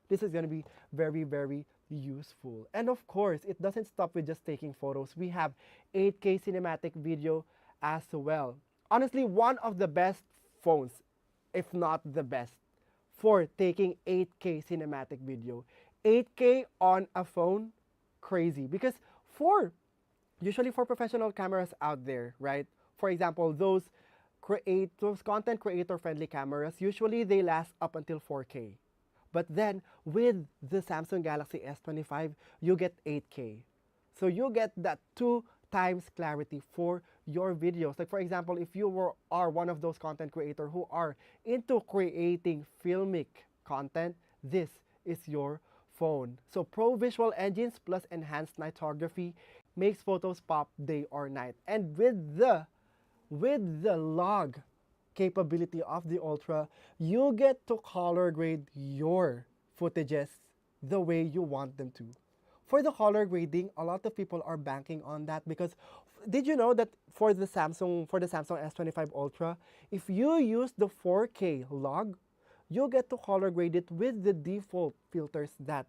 This is going to be very, very useful. And of course, it doesn't stop with just taking photos. We have 8K cinematic video as well. Honestly, one of the best phones, if not the best, for taking 8K cinematic video. 8K on a phone, crazy. Because usually for professional cameras out there, right? For example, those content creator friendly cameras, usually they last up until 4K. But then with the Samsung Galaxy S25, you get 8K. So you get that 2 times clarity for your videos. Like for example, if you are one of those content creators who are into creating filmic content, this is your phone. So Pro Visual Engines plus enhanced nightography makes photos pop day or night. And with the log capability of the Ultra, you get to color grade your footages the way you want them to. For the color grading, a lot of people are banking on that because did you know that for the Samsung S25 Ultra, if you use the 4K log, you get to color grade it with the default filters that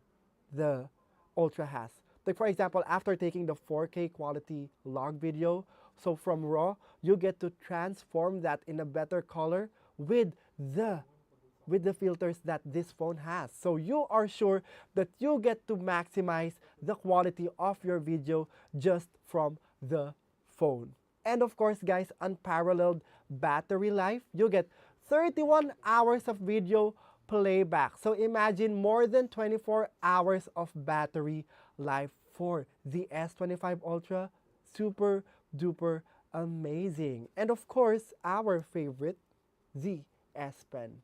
the Ultra has. Like for example, after taking the 4K quality log video, so from RAW, you get to transform that in a better color with the filters that this phone has. So you are sure that you get to maximize the quality of your video just from the phone. And of course, guys, unparalleled battery life. You get 31 hours of video playback. So imagine more than 24 hours of battery life for the S25 Ultra. Super duper amazing. And of course, our favorite, the S Pen.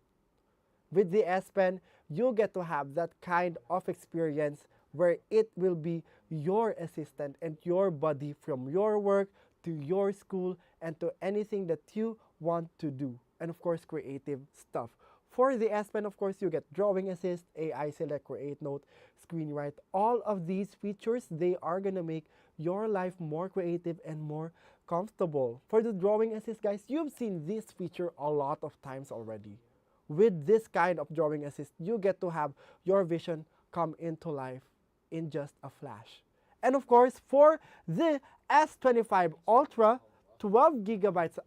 With the S Pen, you get to have that kind of experience where it will be your assistant and your buddy from your work to your school and to anything that you want to do. And of course, creative stuff. For the S Pen, of course, you get drawing assist, AI select, create note, screen write. All of these features, they are gonna make your life more creative and more comfortable. For the drawing assist, guys, you've seen this feature a lot of times already. With this kind of drawing assist, you get to have your vision come into life in just a flash. And of course, for the S25 Ultra, 12 gigabytes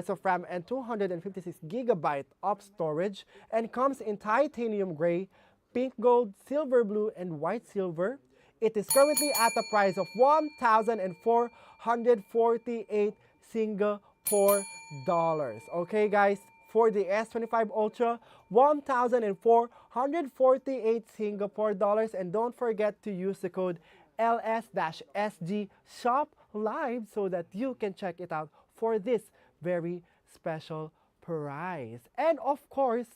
of RAM and 256 gigabyte of storage, and comes in titanium gray, pink gold, silver blue, and white silver. It is currently at a price of 1,448 Singapore dollars. Okay, guys, for the S25 Ultra, 1,448 Singapore dollars, and don't forget to use the code LS-SG Shop Live so that you can check it out for this very special price. And of course,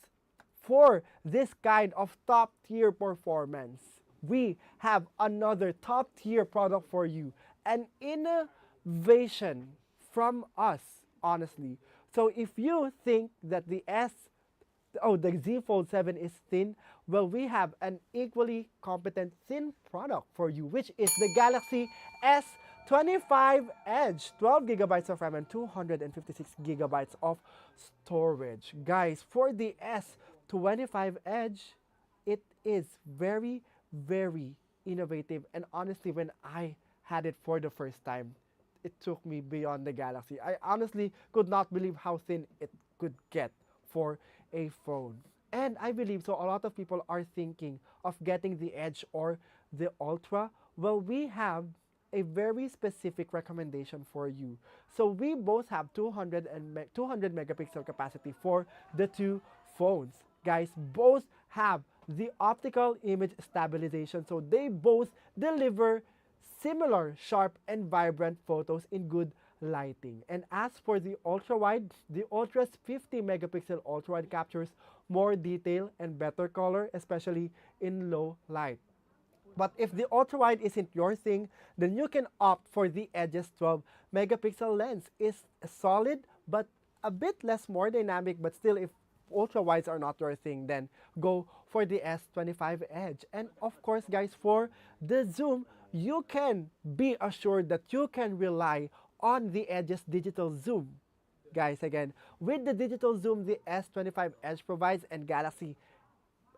for this kind of top tier performance, we have another top tier product for you, an innovation from us, honestly. So if you think that the Z Fold 7 is thin, well, we have an equally competent thin product for you, which is the Galaxy S25 Edge, 12 gigabytes of RAM and 256 gigabytes of storage. Guys, for the S25 Edge, it is very, very innovative. And honestly, when I had it for the first time, it took me beyond the Galaxy. I honestly could not believe how thin it could get for a phone. And I believe so a lot of people are thinking of getting the Edge or the Ultra. Well, we have a very specific recommendation for you. So we both have 200 megapixel capacity for the two phones. Guys, both have the optical image stabilization. So they both deliver similar sharp and vibrant photos in good lighting. And as for the ultra wide, the Ultra's 50 megapixel ultra wide captures more detail and better color, especially in low light. But if the ultra wide isn't your thing, then you can opt for the Edge's 12 megapixel lens. It's solid but a bit less more dynamic, but still, if ultra wides are not your thing, then go for the S25 Edge. And of course, guys, for the zoom, you can be assured that you can rely on the Edge's digital zoom. Guys, again, with the digital zoom the S25 Edge provides and Galaxy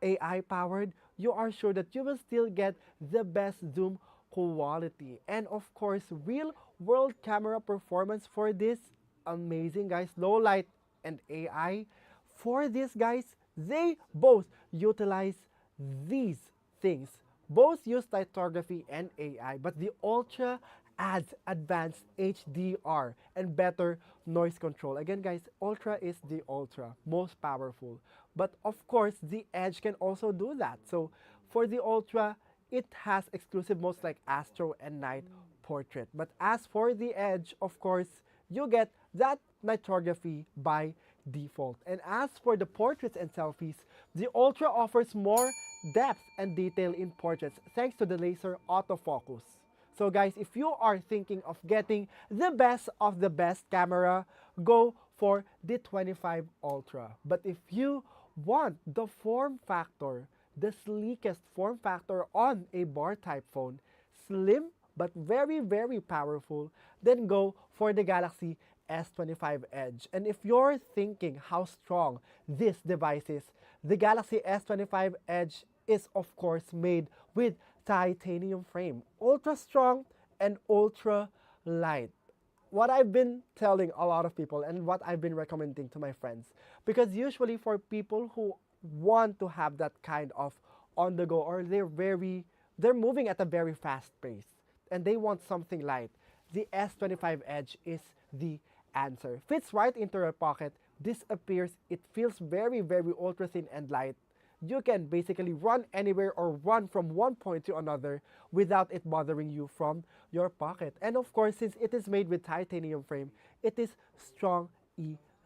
AI powered, you are sure that you will still get the best zoom quality. And of course, real world camera performance for this amazing, guys, low light and AI. For this, guys, they both utilize these things. Both use lithography and AI, but the Ultra adds advanced HDR and better noise control. Again, guys, Ultra is the Ultra, most powerful. But of course, the Edge can also do that. So for the Ultra, it has exclusive modes like Astro and Night Portrait. But as for the Edge, of course, you get that lithography by default. And as for the portraits and selfies, the Ultra offers more depth and detail in portraits thanks to the laser autofocus. So guys, if you are thinking of getting the best of the best camera, go for the 25 Ultra. But if you want the form factor, the sleekest form factor on a bar type phone, slim but very, very powerful, then go for the Galaxy S25 Edge. And if you're thinking how strong this device is, the Galaxy S25 Edge is of course made with titanium frame, ultra strong and ultra light. What I've been telling a lot of people and what I've been recommending to my friends, because usually for people who want to have that kind of on the go, or they're moving at a very fast pace and they want something light, the S25 Edge is the answer. Fits right into your pocket, disappears, it feels very, very ultra thin and light. You can basically run anywhere or run from one point to another without it bothering you from your pocket. And of course, since it is made with titanium frame, it is strong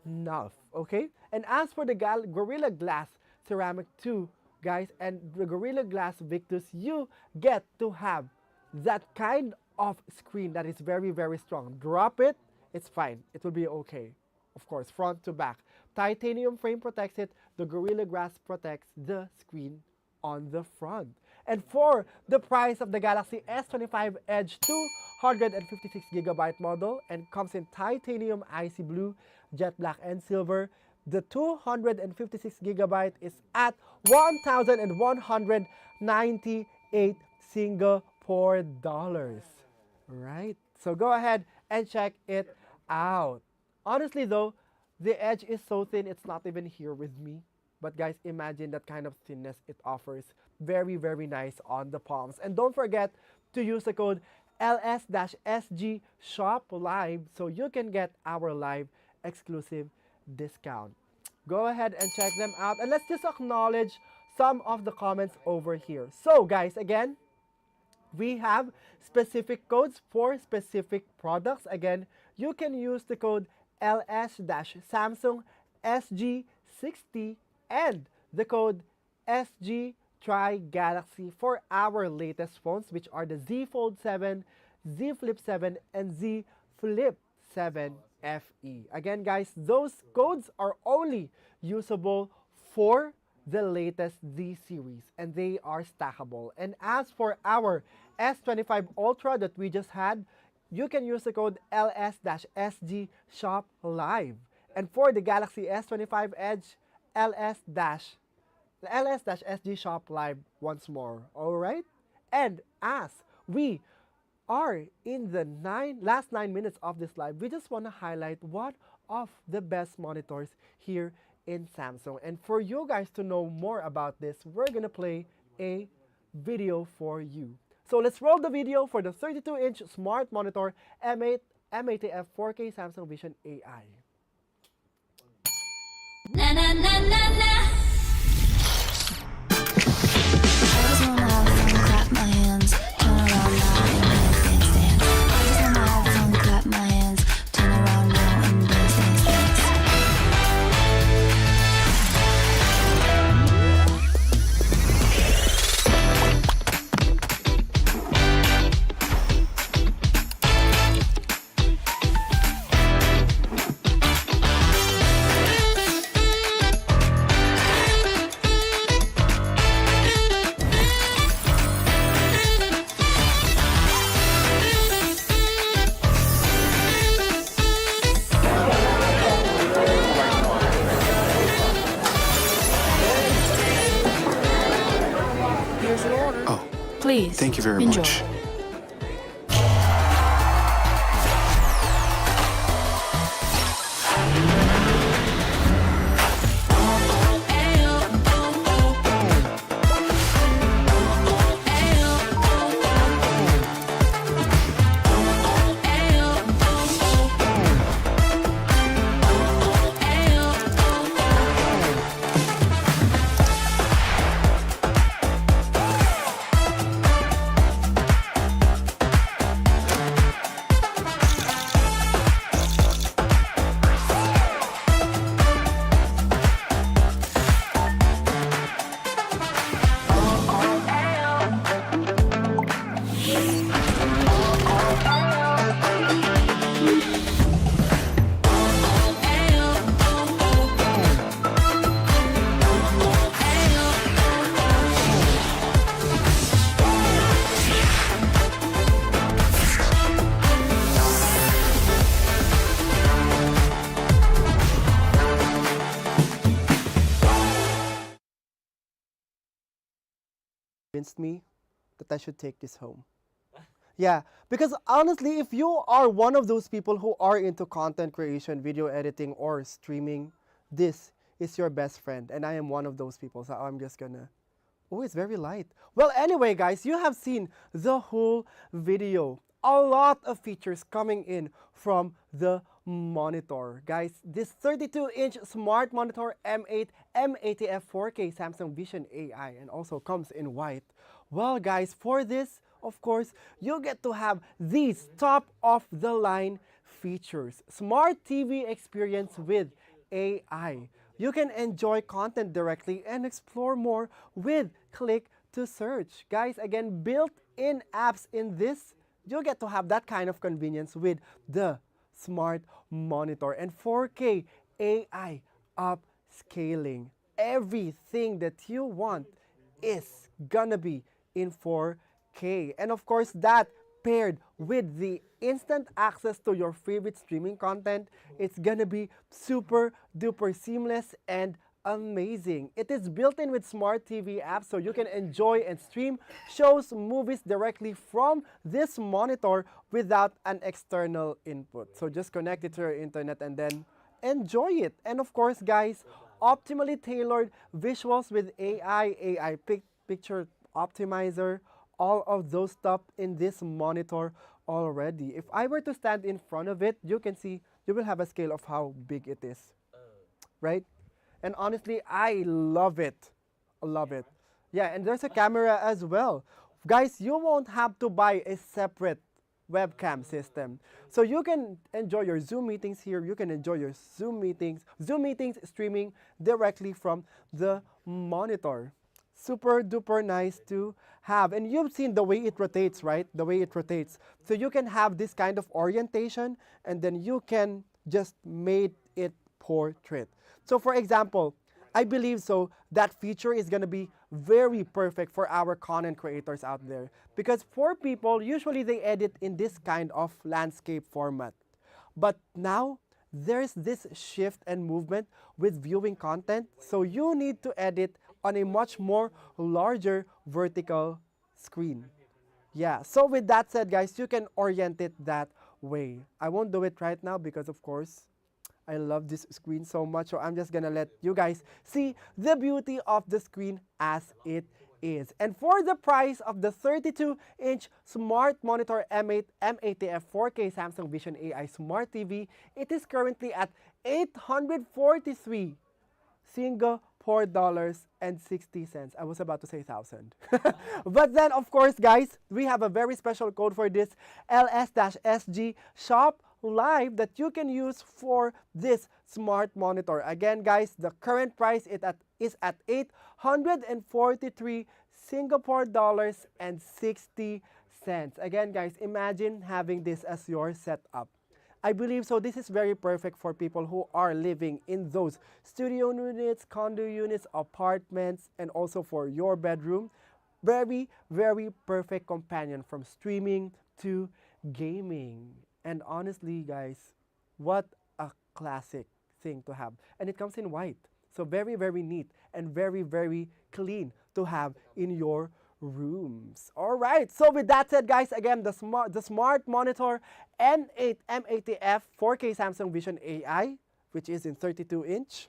enough, okay? And as for the Gorilla Glass Ceramic 2, guys, and the Gorilla Glass Victus, you get to have that kind of screen that is very, very strong. Drop it, it's fine. It will be okay. Of course, front to back. Titanium frame protects it. The Gorilla Glass protects the screen on the front. And for the price of the Galaxy S25 Edge 256 gigabyte model and comes in titanium, icy blue, jet black, and silver, the 256 gigabyte is at 1,198 Singapore dollars. Right? So go ahead and check it out. Honestly though, the Edge is so thin, it's not even here with me. But guys, imagine that kind of thinness it offers. Very, very nice on the palms. And don't forget to use the code LS-SG Shop Live so you can get our live exclusive discount. Go ahead and check them out. And let's just acknowledge some of the comments over here. So guys, again, we have specific codes for specific products. Again, you can use the code LS-Samsung SG60 and the code SG Try Galaxy for our latest phones, which are the Z Fold 7, Z Flip 7, and Z Flip 7 FE. Again, guys, those codes are only usable for the latest Z series and they are stackable. And as for our S25 Ultra that we just had, you can use the code LS-SG Shop Live. And for the Galaxy S25 Edge, LS-SG Shop Live once more. Alright? And as we are in the last 9 minutes of this live, we just want to highlight one of the best monitors here in Samsung. And for you guys to know more about this, we're going to play a video for you. So let's roll the video for the 32-inch smart monitor M8F 4K Samsung Vision AI. Na na na na na. Please. Thank you very enjoy. much. Convinced me that I should take this home. Yeah, because honestly, if you are one of those people who are into content creation, video editing, or streaming, this is your best friend. And I am one of those people, so I'm just gonna... Oh, it's very light. Well, anyway, guys, you have seen the whole video. A lot of features coming in from the monitor. Guys, this 32-inch smart monitor M8 M80F 4K Samsung Vision AI and also comes in white. Well, guys, for this, of course, you get to have these top-of-the-line features. Smart TV experience with AI. You can enjoy content directly and explore more with click to search. Guys, again, built-in apps in this, you get to have that kind of convenience with the smart monitor and 4K AI upscaling. Everything that you want is gonna be in 4K. And of course, that paired with the instant access to your favorite streaming content, it's gonna be super duper seamless and amazing. It is built in with smart TV apps so you can enjoy and stream shows, movies directly from this monitor without an external input. So just connect it to your internet and then enjoy it. And of course, guys, optimally tailored visuals with AI picture optimizer, all of those stuff in this monitor already. If I were to stand in front of it, you can see, you will have a scale of how big it is, right? And honestly, I love it. I love it. Yeah, and there's a camera as well. Guys, you won't have to buy a separate webcam system. So you can enjoy your Zoom meetings here. You can enjoy your Zoom meetings streaming directly from the monitor. Super duper nice to have. And you've seen the way it rotates, right? The way it rotates. So you can have this kind of orientation and then you can just make it portrait. So for example, I believe so that feature is going to be very perfect for our content creators out there because for people, usually they edit in this kind of landscape format. But now, there's this shift and movement with viewing content, so you need to edit on a much more larger vertical screen. Yeah, so with that said, guys, you can orient it that way. I won't do it right now because, of course, I love this screen so much, so I'm just gonna let you guys see the beauty of the screen as it is. And for the price of the 32-inch Smart Monitor M8 M80F 4K Samsung Vision AI Smart TV, it is currently at 843 Singapore dollars and 60 cents. I was about to say 1,000. But then, of course, guys, we have a very special code for this LS-SG Shop Live that you can use for this smart monitor. Again, guys, the current price is at 843 Singapore dollars and 60 cents. Again, guys, imagine having this as your setup. I believe so this is very perfect for people who are living in those studio units, condo units, apartments, and also for your bedroom. Very, very perfect companion from streaming to gaming. And honestly, guys, what a classic thing to have. And it comes in white. So very, very neat and very, very clean to have in your rooms. All right. So with that said, guys, again, the smart monitor M8 M80F 4K Samsung Vision AI, which is in 32-inch.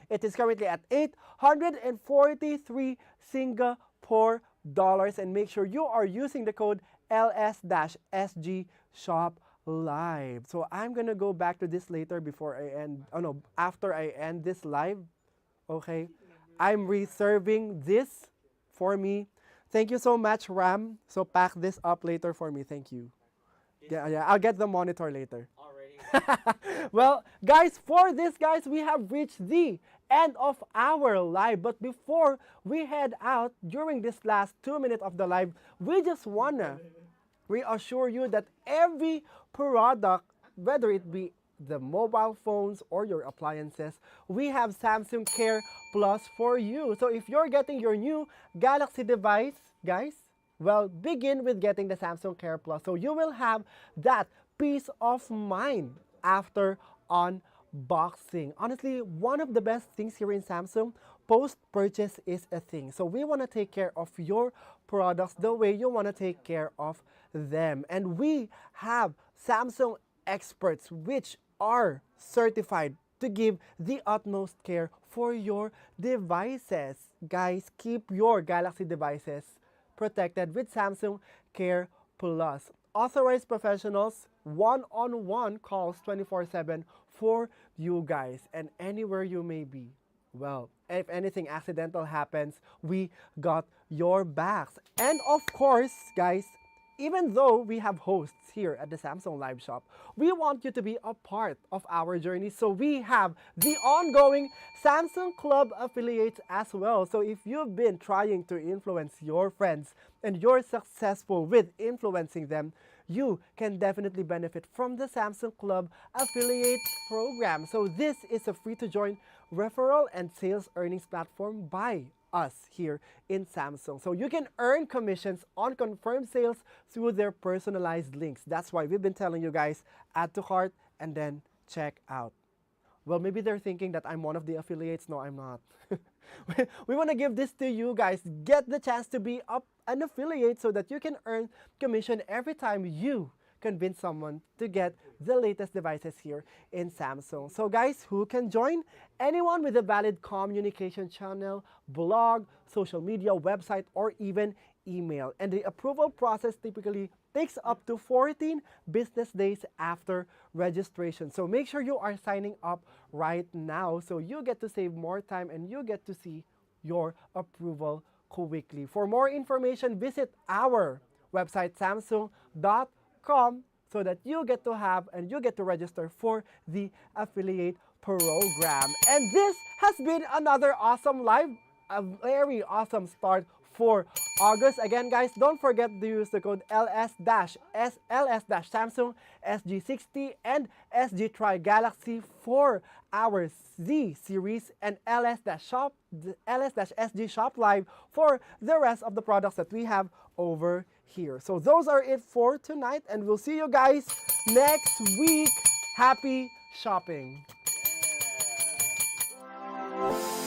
It is currently at 843 Singapore dollars. And make sure you are using the code LS-SG Shop Live. So I'm gonna go back to this later before I end. Oh no, after I end this live. Okay, I'm reserving this for me. Thank you so much, Ram. So pack this up later for me. Thank you. Yeah, I'll get the monitor later. Already. Well, guys, for this, guys, we have reached the end of our live. But before we head out during this last 2 minutes of the live, we just wanna reassure you that every product, whether it be the mobile phones or your appliances, we have Samsung Care Plus for you. So if you're getting your new Galaxy device, guys, well, begin with getting the Samsung Care Plus. So you will have that peace of mind after unboxing. Honestly, one of the best things here in Samsung, post-purchase is a thing. So we want to take care of your products the way you want to take care of them. And we have Samsung experts which are certified to give the utmost care for your devices. Guys, keep your Galaxy devices protected with Samsung Care Plus. Authorized professionals, one-on-one calls 24/7 for you guys and anywhere you may be. Well, if anything accidental happens, we got your backs. And of course, guys, even though we have hosts here at the Samsung Live Shop, we want you to be a part of our journey. So we have the ongoing Samsung Club affiliates as well. So if you've been trying to influence your friends and you're successful with influencing them, you can definitely benefit from the Samsung Club affiliate program. So this is a free-to-join referral and sales earnings platform by us here in Samsung. So you can earn commissions on confirmed sales through their personalized links. That's why we've been telling you guys, add to cart and then check out. Well, maybe they're thinking that I'm one of the affiliates. No, I'm not. We want to give this to you guys. Get the chance to be an affiliate so that you can earn commission every time you convince someone to get the latest devices here in Samsung. So guys, who can join? Anyone with a valid communication channel, blog, social media, website, or even email. And the approval process typically takes up to 14 business days after registration. So make sure you are signing up right now so you get to save more time and you get to see your approval quickly. For more information, visit our website samsung.com gsix0.com so that you get to have and you get to register for the affiliate program. And this has been another awesome live, a very awesome start for August. Again, guys, don't forget to use the code LS-Samsung, SG60, and SG Tri Galaxy for our Z series and LS-SG Shop Live for the rest of the products that we have over here. So those are it for tonight, and we'll see you guys next week. Happy shopping! Yeah.